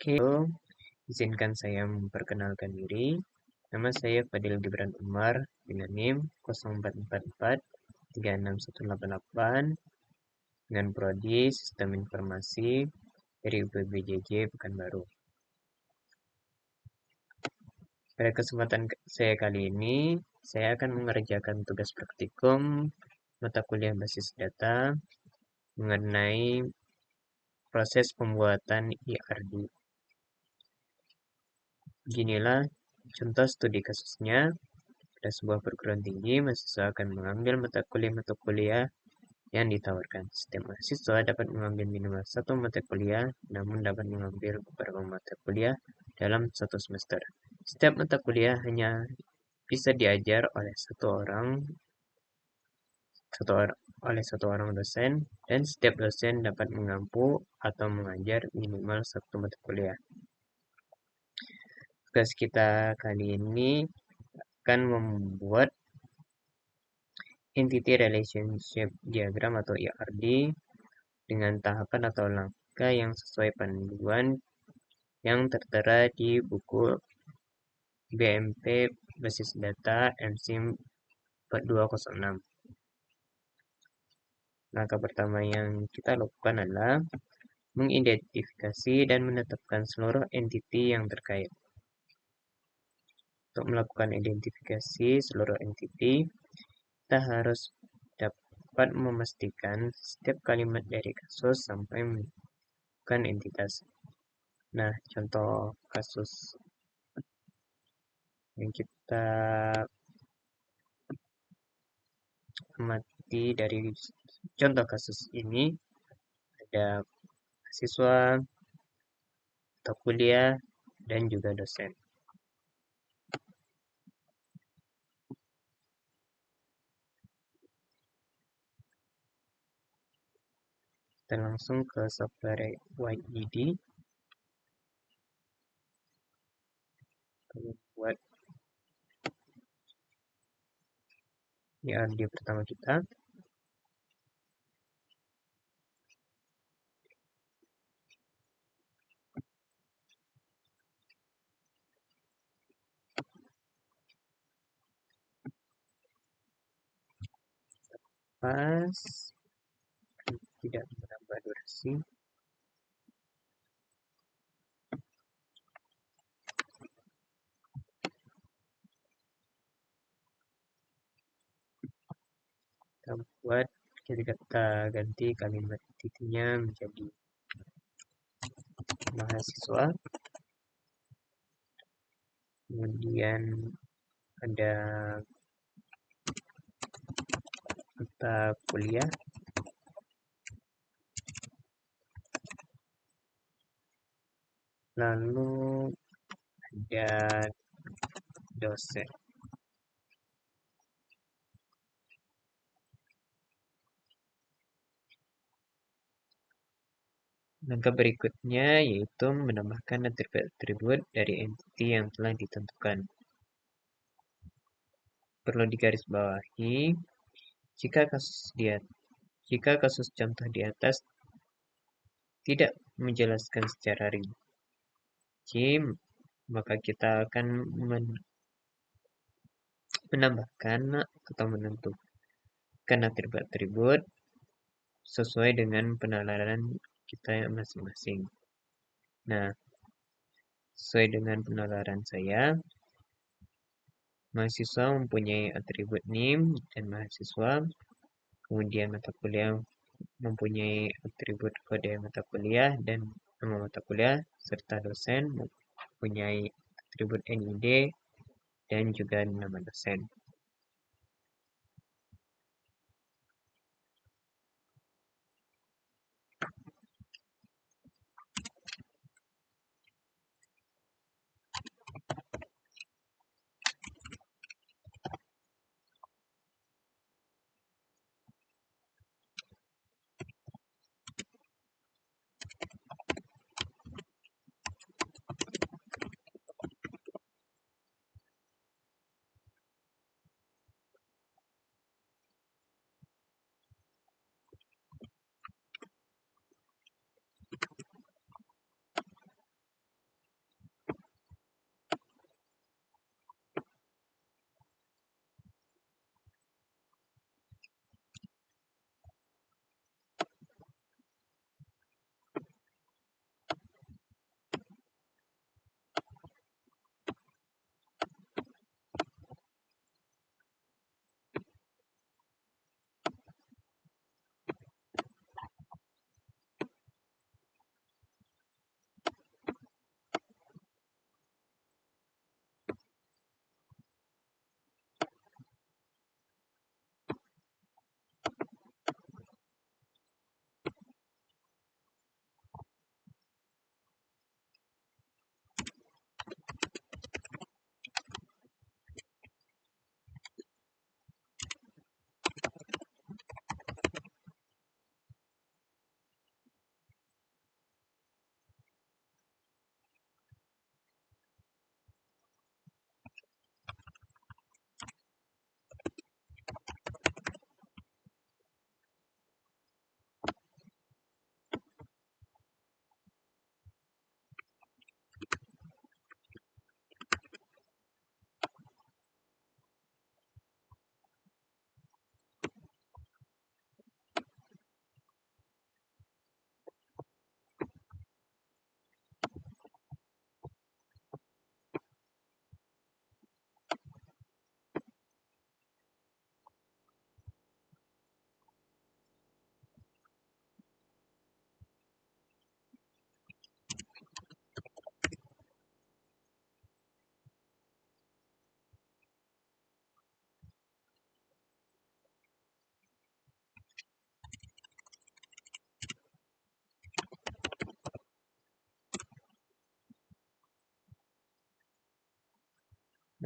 Oke, izinkan saya memperkenalkan diri. Nama saya Fadil Gibran Umar dengan NIM 0444 36188 dengan Prodi Sistem Informasi dari UPBJJ Pekanbaru. Pada kesempatan saya kali ini, saya akan mengerjakan tugas praktikum mata kuliah basis data mengenai proses pembuatan IRD. Beginilah contoh studi kasusnya. Pada sebuah perguruan tinggi, mahasiswa akan mengambil mata kuliah yang ditawarkan. Setiap mahasiswa dapat mengambil minimal satu mata kuliah, namun dapat mengambil beberapa mata kuliah dalam satu semester. Setiap mata kuliah hanya bisa diajar oleh satu orang dosen, dan setiap dosen dapat mengampu atau mengajar minimal satu mata kuliah. Tugas kita kali ini akan membuat Entity Relationship Diagram atau ERD dengan tahapan atau langkah yang sesuai panduan yang tertera di buku BMP Basis Data MSIM 4206. Langkah pertama yang kita lakukan adalah mengidentifikasi dan menetapkan seluruh entiti yang terkait. Untuk melakukan identifikasi seluruh entiti, kita harus dapat memastikan setiap kalimat dari kasus sampai menemukan entitas. Nah, contoh kasus yang kita amati dari contoh kasus ini ada siswa atau kuliah dan juga dosen. Kita langsung ke software YED buat IRD pertama kita. Pas tidak menambah durasi. Kita ganti kalimat titiknya menjadi mahasiswa. Kemudian ada mata kuliah. Lalu ada dosen. Langkah berikutnya yaitu menambahkan atribut dari entiti yang telah ditentukan. Perlu digarisbawahi, jika kasus contoh di atas tidak menjelaskan secara rinci, maka kita akan menambahkan atau menentukan atribut-atribut sesuai dengan penalaran kita masing-masing. Nah, sesuai dengan penalaran saya, mahasiswa mempunyai atribut NIM dan mahasiswa, kemudian mata kuliah mempunyai atribut kode mata kuliah dan nama mata kuliah, serta dosen mempunyai atribut NID dan juga nama dosen.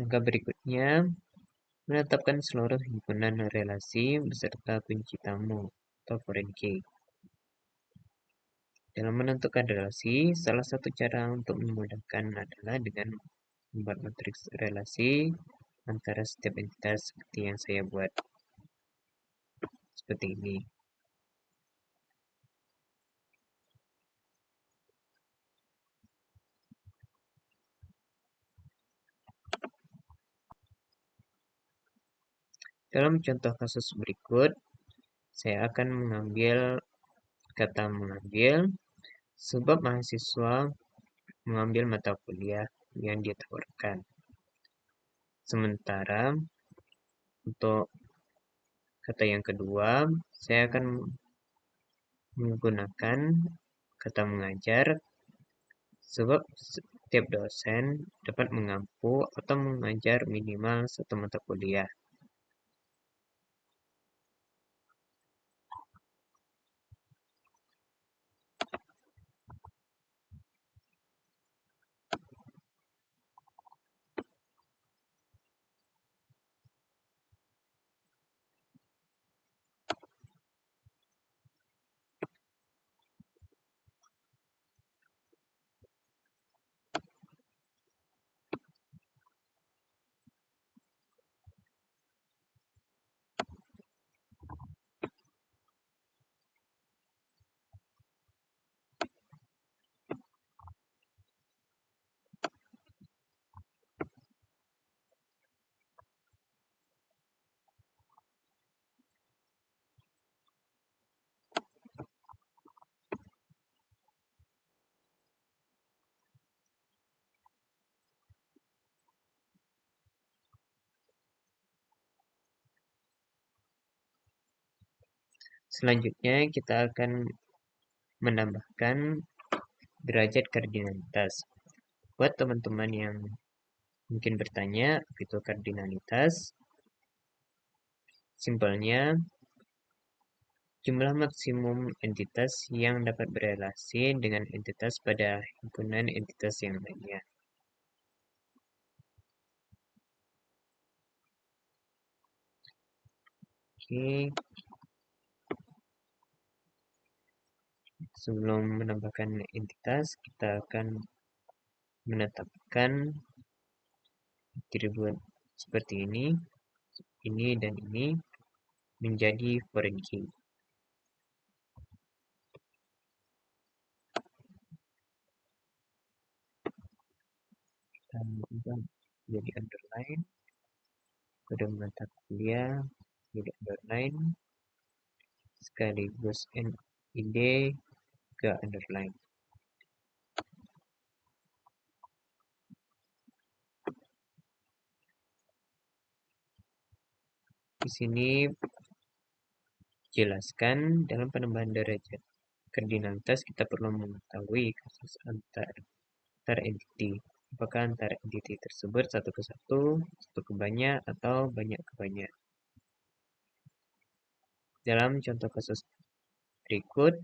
Langkah berikutnya, menetapkan seluruh himpunan relasi beserta kunci tamu atau foreign key. Dalam menentukan relasi, salah satu cara untuk memudahkan adalah dengan membuat matriks relasi antara setiap entitas seperti yang saya buat seperti ini. Dalam contoh kasus berikut, saya akan mengambil kata mengambil sebab mahasiswa mengambil mata kuliah yang ditawarkan. Sementara untuk kata yang kedua, saya akan menggunakan kata mengajar sebab setiap dosen dapat mengampu atau mengajar minimal satu mata kuliah. Selanjutnya kita akan menambahkan derajat kardinalitas. Buat teman-teman yang mungkin bertanya, apa itu kardinalitas? Simpelnya, jumlah maksimum entitas yang dapat berelasi dengan entitas pada himpunan entitas yang lainnya. Oke, sebelum menambahkan entitas, kita akan menetapkan atribut seperti ini dan ini menjadi foreign key. Kita ubah jadi underline, kode mata kuliah jadi underline, sekaligus NID ke underline. Di sini jelaskan dalam penambahan derajat kardinalitas kita perlu mengetahui kasus antar entity. Apakah antara entity tersebut satu ke satu ke banyak, atau banyak ke banyak. Dalam contoh kasus berikut,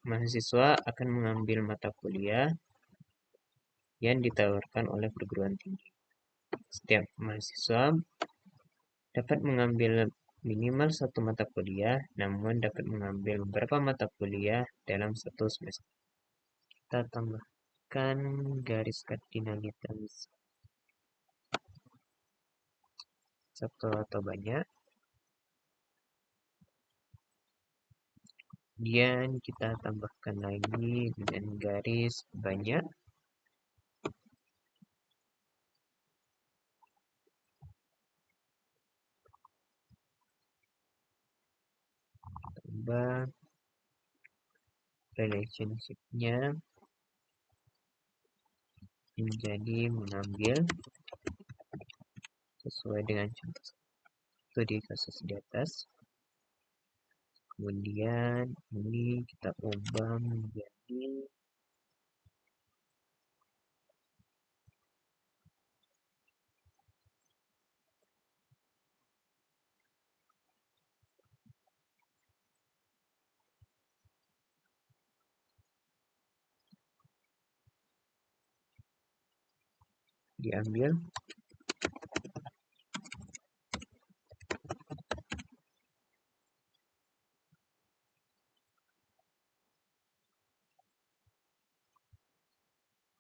mahasiswa akan mengambil mata kuliah yang ditawarkan oleh perguruan tinggi. Setiap mahasiswa dapat mengambil minimal satu mata kuliah, namun dapat mengambil beberapa mata kuliah dalam satu semester. Kita tambahkan garis kardinalitas satu atau banyak. Kemudian kita tambahkan lagi dengan garis banyak. Tambah relationship-nya menjadi mengambil sesuai dengan contoh studi kasus di atas. Kemudian ini kita ubah menjadi diambil.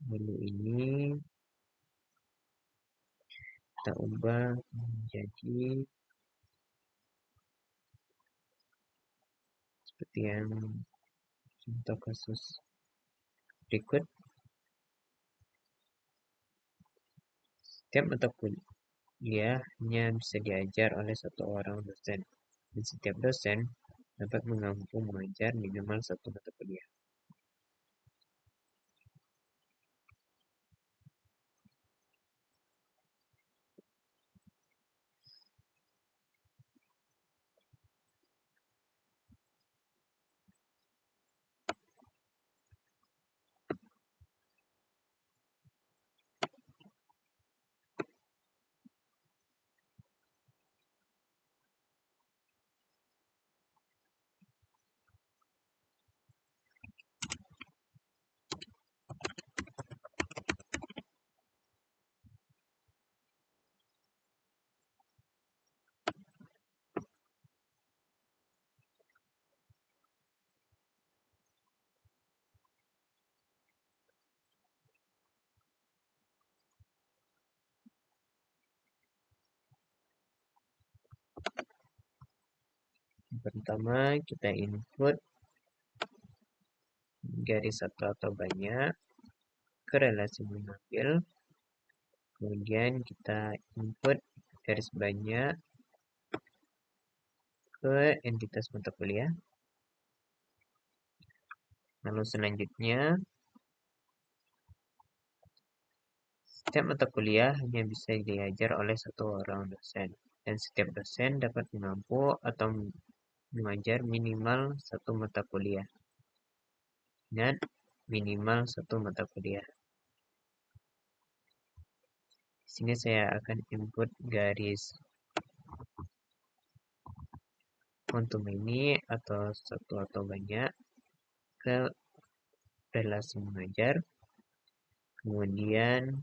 Lalu ini kita ubah menjadi seperti yang contoh kasus berikut. Setiap mata kuliah hanya bisa diajar oleh satu orang dosen, dan setiap dosen dapat mampu mengajar minimal satu mata kuliah. Yang pertama, kita input garis satu atau banyak ke relasi mengambil. Kemudian kita input garis banyak ke entitas mata kuliah. Lalu selanjutnya, setiap mata kuliah hanya bisa diajar oleh satu orang dosen, dan setiap dosen dapat mampu atau mengajar minimal satu mata kuliah. Ingat, minimal satu mata kuliah. Di sini saya akan input garis untuk ini atau satu atau banyak ke relasi mengajar. Kemudian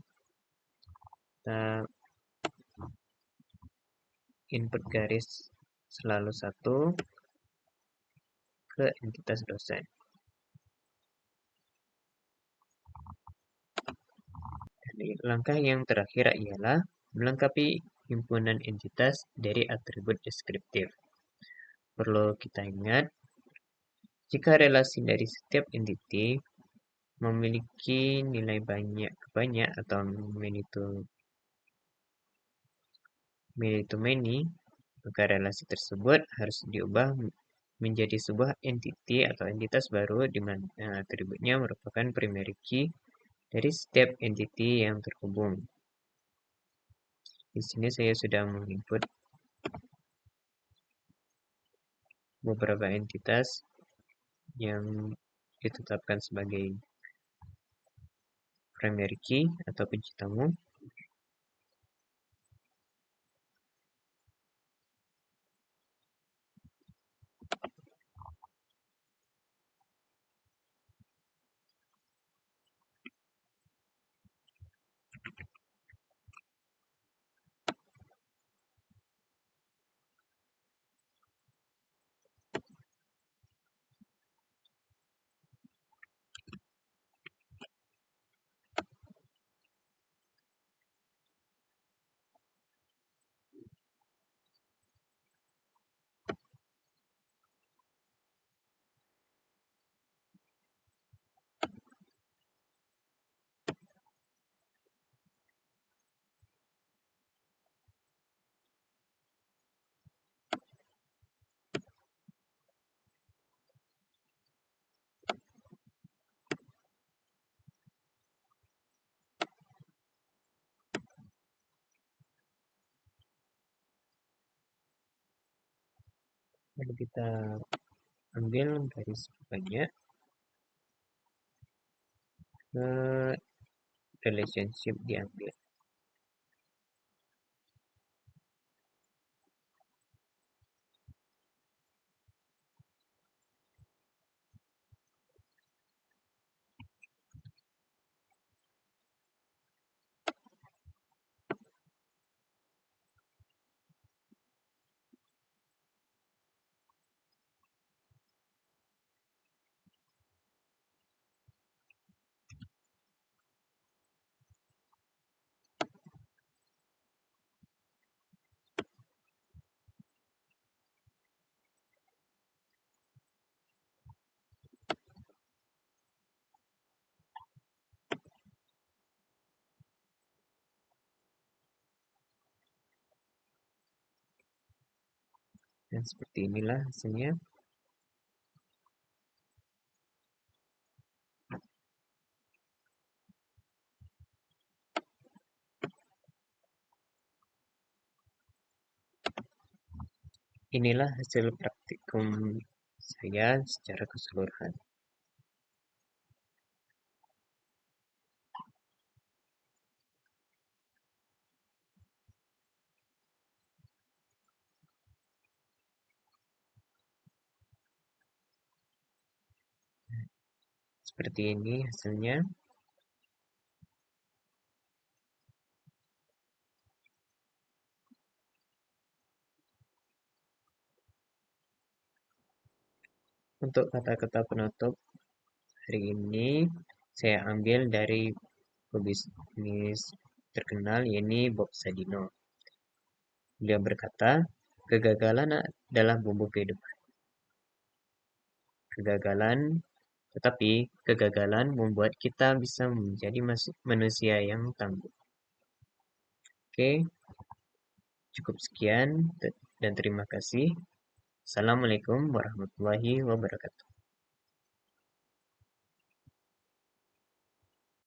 kita input garis selalu satu ke entitas dosen. Langkah yang terakhir ialah melengkapi himpunan entitas dari atribut deskriptif. Perlu kita ingat, jika relasi dari setiap entiti memiliki nilai banyak atau many to many, maka relasi tersebut harus diubah menjadi sebuah entiti atau entitas baru di mana atributnya merupakan primary key dari setiap entiti yang terhubung. Di sini saya sudah menginput beberapa entitas yang ditetapkan sebagai primary key atau kunci tamu. Lalu kita ambil garis banyak ke relationship diambil. seperti inilah hasilnya. Inilah hasil praktikum saya secara keseluruhan. Seperti ini hasilnya. Untuk kata-kata penutup hari ini saya ambil dari pebisnis terkenal, yakni Bob Sadino. Beliau berkata, kegagalan adalah bumbu kehidupan. Tetapi kegagalan membuat kita bisa menjadi manusia yang tangguh. Oke, cukup sekian dan terima kasih. Assalamualaikum warahmatullahi wabarakatuh.